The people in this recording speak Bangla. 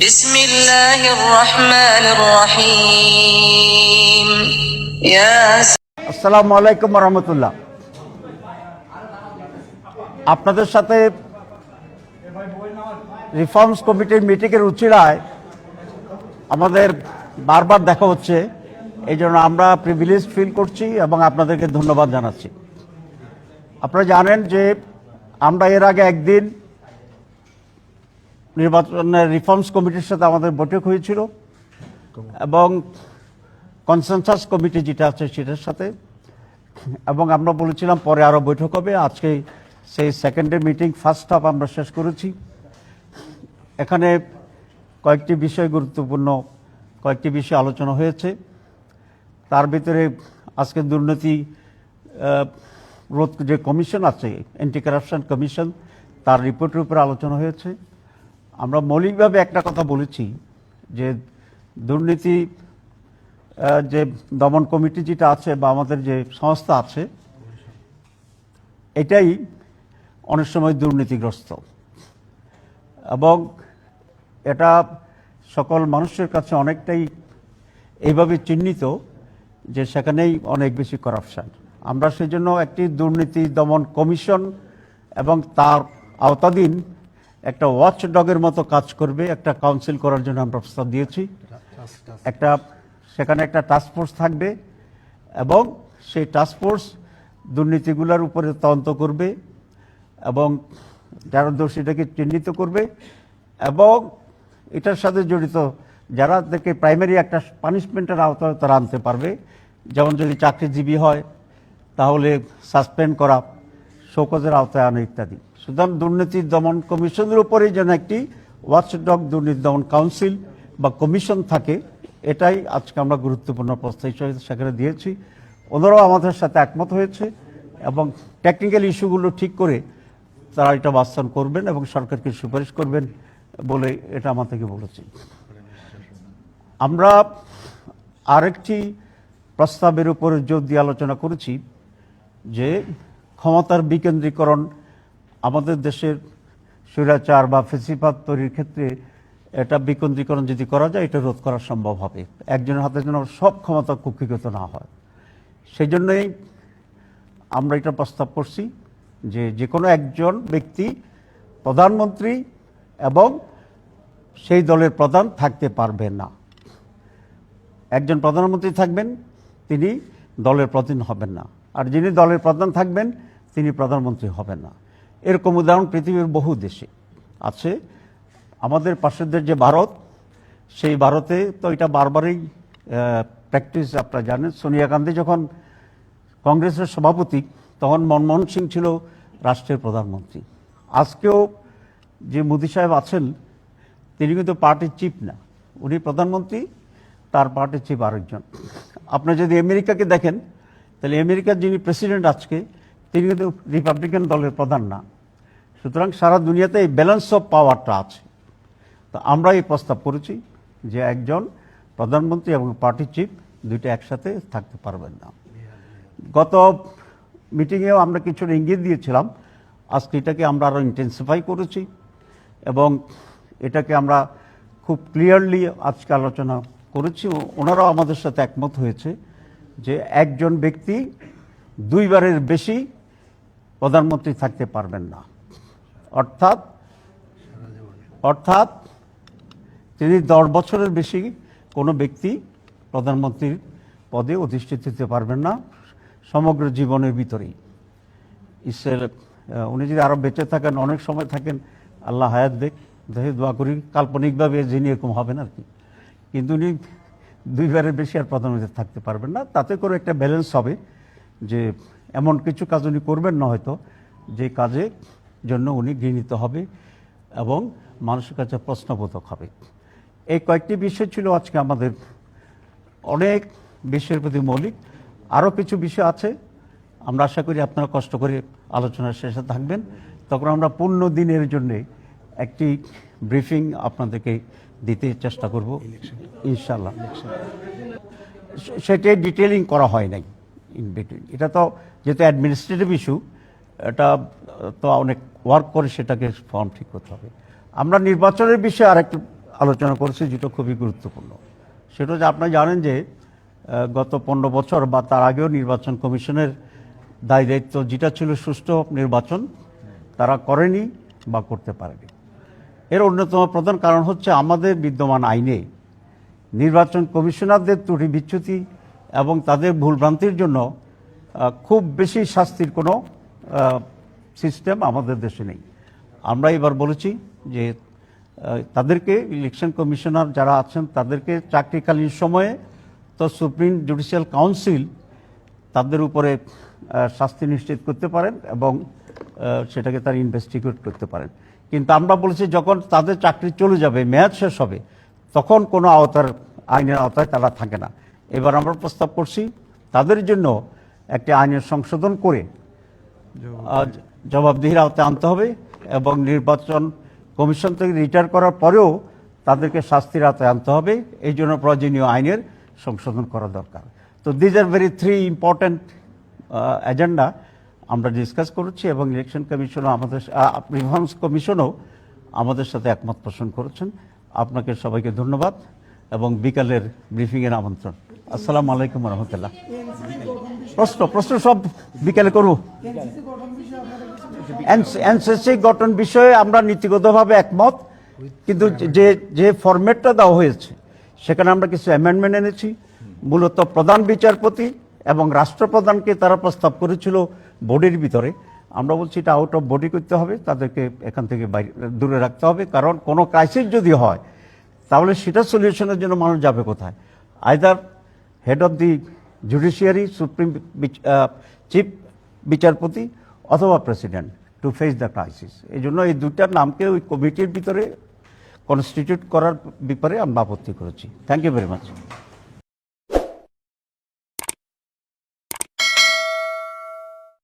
بسم الله الرحمن الرحيم আসসালামু আলাইকুম রহমতুল্লাহ। আপনাদের সাথে রিফর্মস কমিটির মিটিংয়ের উচিলায় আমাদের বারবার দেখা হচ্ছে, এই জন্য আমরা প্রিভিলেজ ফিল করছি এবং আপনাদেরকে ধন্যবাদ জানাচ্ছি। আপনারা জানেন যে আমরা এর আগে একদিন নির্বাচনের রিফর্মস কমিটির সাথে আমাদের বৈঠক হয়েছিল এবং কনসেনসাস কমিটি যেটা আছে সেটার সাথে, এবং আমরা বলেছিলাম পরে আরও বৈঠক হবে। আজকে সেই second day meeting, first half আমরা শেষ করেছি। এখানে কয়েকটি বিষয় গুরুত্বপূর্ণ, কয়েকটি বিষয় আলোচনা হয়েছে। তার ভিতরে আজকে দুর্নীতি রোধ যে কমিশন আছে, অ্যান্টি কারাপশন কমিশন, তার রিপোর্টের উপরে আলোচনা হয়েছে। আমরা মৌলিকভাবে একটা কথা বলেছি যে দুর্নীতি যে দমন কমিটি যেটা আছে বা আমাদের যে সংস্থা আছে, এটাই অনেক সময় দুর্নীতিগ্রস্ত এবং এটা সকল মানুষের কাছে অনেকটাই এইভাবে চিহ্নিত যে সেখানেই অনেক বেশি করাপশন। আমরা সেই জন্য একটি দুর্নীতি দমন কমিশন এবং তার আওতাধীন একটা ওয়াচ ডগের মতো কাজ করবে একটা কাউন্সিল করার জন্য আমরা প্রস্তাব দিয়েছি। সেখানে একটা টাস্কফোর্স থাকবে এবং সেই টাস্কফোর্স দুর্নীতিগুলোর উপরে তদন্ত করবে এবং যারা দোষীটাকে চিহ্নিত করবে এবং এটার সাথে জড়িত যারাদেরকে প্রাইমারি একটা পানিশমেন্টের আওতায় তারা আনতে পারবে। যেমন যদি চাকরিজীবী হয় তাহলে সাসপেন্ড করা, শোকজের আওতায় আনা ইত্যাদি। সুতরাং দুর্নীতি দমন কমিশনের উপরেই যেন একটি ওয়াচডগ দুর্নীতি দমন কাউন্সিল বা কমিশন থাকে, এটাই আজকে আমরা গুরুত্বপূর্ণ প্রস্তাব হিসেবে সেখানে দিয়েছি। ওনারাও আমাদের সাথে একমত হয়েছে এবং টেকনিক্যাল ইস্যুগুলো ঠিক করে তারা এটা বাস্তবায়ন করবেন এবং সরকারকে সুপারিশ করবেন বলে এটা আমাদেরকে বলেছি। আমরা আরেকটি প্রস্তাবের উপরে জোর দিয়ে আলোচনা করেছি যে ক্ষমতার বিকেন্দ্রীকরণ আমাদের দেশের স্বৈরাচার বা ফ্যাসিবাদ তৈরির ক্ষেত্রে এটা বিকেন্দ্রীকরণ যদি করা যায় এটা রোধ করা সম্ভব হবে, একজনের হাতে যেন সব ক্ষমতা কুক্ষিগত না হয়। সেই জন্যই আমরা এটা প্রস্তাব করছি যে যে কোনো একজন ব্যক্তি প্রধানমন্ত্রী এবং সেই দলের প্রধান থাকতে পারবে না। একজন প্রধানমন্ত্রী থাকবেন, তিনি দলের প্রধান হবেন না, আর যিনি দলের প্রধান থাকবেন তিনি প্রধানমন্ত্রী হবেন না। এরকম উদাহরণ পৃথিবীর বহু দেশে আছে। আমাদের পাশের দেশ যে ভারত, সেই ভারতে তো এটা বারবারই প্র্যাকটিস। আপনারা জানেন সোনিয়া গান্ধী যখন কংগ্রেসের সভাপতি তখন মনমোহন সিং ছিল রাষ্ট্রের প্রধানমন্ত্রী। আজকেও যে মোদি সাহেব আছেন তিনি কিন্তু পার্টির চিফ না, উনি প্রধানমন্ত্রী, তার পার্টির চিফ আরেকজন। আপনি যদি আমেরিকাকে দেখেন তাহলে আমেরিকার যিনি প্রেসিডেন্ট আজকে তিনি কিন্তু রিপাবলিকান দলের প্রধান না। সুতরাং সারা দুনিয়াতে এই ব্যালেন্স অফ পাওয়ারটা আছে। তো আমরা এই প্রস্তাব করেছি যে একজন প্রধানমন্ত্রী এবং পার্টি চিফ দুইটা একসাথে থাকতে পারবেন না। গত মিটিংয়েও আমরা কিছুটা ইঙ্গিত দিয়েছিলাম, আজকে এটাকে আমরা আরও ইন্টেন্সিফাই করেছি এবং এটাকে আমরা খুব ক্লিয়ারলি আজকে আলোচনা করেছি। ওনারাও আমাদের সাথে একমত হয়েছে যে একজন ব্যক্তি দুইবারের বেশি প্রধানমন্ত্রী থাকতে পারবেন না, অর্থাৎ তিনি 10 বছরের বেশি কোনো ব্যক্তি প্রধানমন্ত্রীর পদে অধিষ্ঠিত হতে পারবেন না সমগ্র জীবনের ভিতরেই। উনি যদি আরও বেঁচে থাকেন, অনেক সময় থাকেন, আল্লাহ হায়াত দেখ, দেখে দোয়া করি কাল্পনিকভাবে যিনি এরকম হবেন আর কি, কিন্তু উনি দুইবারের বেশি আর প্রধানমন্ত্রী থাকতে পারবেন না। তাতে করে একটা ব্যালেন্স হবে যে এমন কিছু কাজ উনি করবেন না হয়তো যে কাজের জন্য উনি ঘৃণিত হবে এবং মানুষের কাছে প্রশ্নবোধক হবে। এই কয়েকটি বিষয় ছিল আজকে আমাদের, অনেক বিষয়ের প্রতি মৌলিক। আরও কিছু বিষয় আছে, আমরা আশা করি আপনারা কষ্ট করে আলোচনার শেষে থাকবেন, তখন আমরা পূর্ণ দিনের জন্যে একটি ব্রিফিং আপনাদেরকে দিতে চেষ্টা করব ইনশাল্লাহ। সেটাই ডিটেলিং করা হয় নাই ইন বিটুইন। এটা তো যেহেতু অ্যাডমিনিস্ট্রেটিভ ইস্যু, এটা তো অনেক ওয়ার্ক করে সেটাকে ফর্ম ঠিক করতে হবে। আমরা নির্বাচনের বিষয়ে আলোচনা করেছি, যেটা খুবই গুরুত্বপূর্ণ। সেটা যে আপনারা জানেন যে গত 15 বছর বা তার আগেও নির্বাচন কমিশনের দায় দায়িত্ব যেটা ছিল সুষ্ঠু নির্বাচন, তারা করেনি বা করতে পারেনি। এর অন্যতম প্রধান কারণ হচ্ছে আমাদের বিদ্যমান আইনে নির্বাচন কমিশনারদের ত্রুটি বিচ্যুতি এবং তাদের ভুলভ্রান্তির জন্য খুব বেশি শাস্তির কোনো সিস্টেম আমাদের দেশে নেই। আমরা এবার বলেছি যে তাদেরকে ইলেকশন কমিশনার যারা আছেন তাদেরকে চাকরিকালীন সময়ে তো সুপ্রিম জুডিশিয়াল কাউন্সিল তাদের উপরে শাস্তি নিশ্চিত করতে পারেন এবং সেটাকে তারা ইনভেস্টিগেট করতে পারেন। কিন্তু আমরা বলেছি যখন তাদের চাকরি চলে যাবে, মেয়াদ শেষ হবে, তখন কোনো আইনের আওতায় তারা থাকে না। এবার আমরা প্রস্তাব করছি তাদের জন্য একটি আইনের সংশোধন করে জবাবদিহির আওতায় আনতে হবে এবং নির্বাচন কমিশন থেকে রিটায়ার করার পরেও তাদেরকে শাস্তির আওতায় আনতে হবে। এই জন্য প্রয়োজনীয় আইনের সংশোধন করা দরকার। তো these are very 3 important agenda আমরা ডিসকাস করেছি এবং ইলেকশন কমিশনও আমাদের রিফর্মস কমিশনও আমাদের সাথে একমত পোষণ করেছেন। আপনাকে সবাইকে ধন্যবাদ এবং বিকালের ব্রিফিংয়ের আমন্ত্রণ। আসসালামু আলাইকুম রহমতুল্লাহ। প্রশ্ন সব বিকালে করব। এনসিসি গঠন বিষয়ে আমরা নীতিগতভাবে একমত, কিন্তু যে ফরম্যাটটা দেওয়া হয়েছে সেখানে আমরা কিছু অ্যামেন্ডমেন্ট এনেছি। মূলত প্রধান বিচারপতি এবং রাষ্ট্রপ্রধানকে তারা প্রস্তাব করেছিল বোর্ডের ভিতরে। আমরা বলছি এটা আউট অফ বডি করতে হবে, তাদেরকে এখান থেকে দূরে রাখতে হবে। কারণ কোনো ক্রাইসিস যদি হয় তাহলে সেটা সলিউশনের জন্য মানুষ যাবে কোথায়? Either head of the judiciary, supreme chief বিচারপতি অথবা president to face the crisis. এই জন্য এই দুটার নামকে ওই কমিটির ভিতরে কনস্টিটিউট করার ব্যাপারে আমরা আপত্তি করেছি। Thank you very much.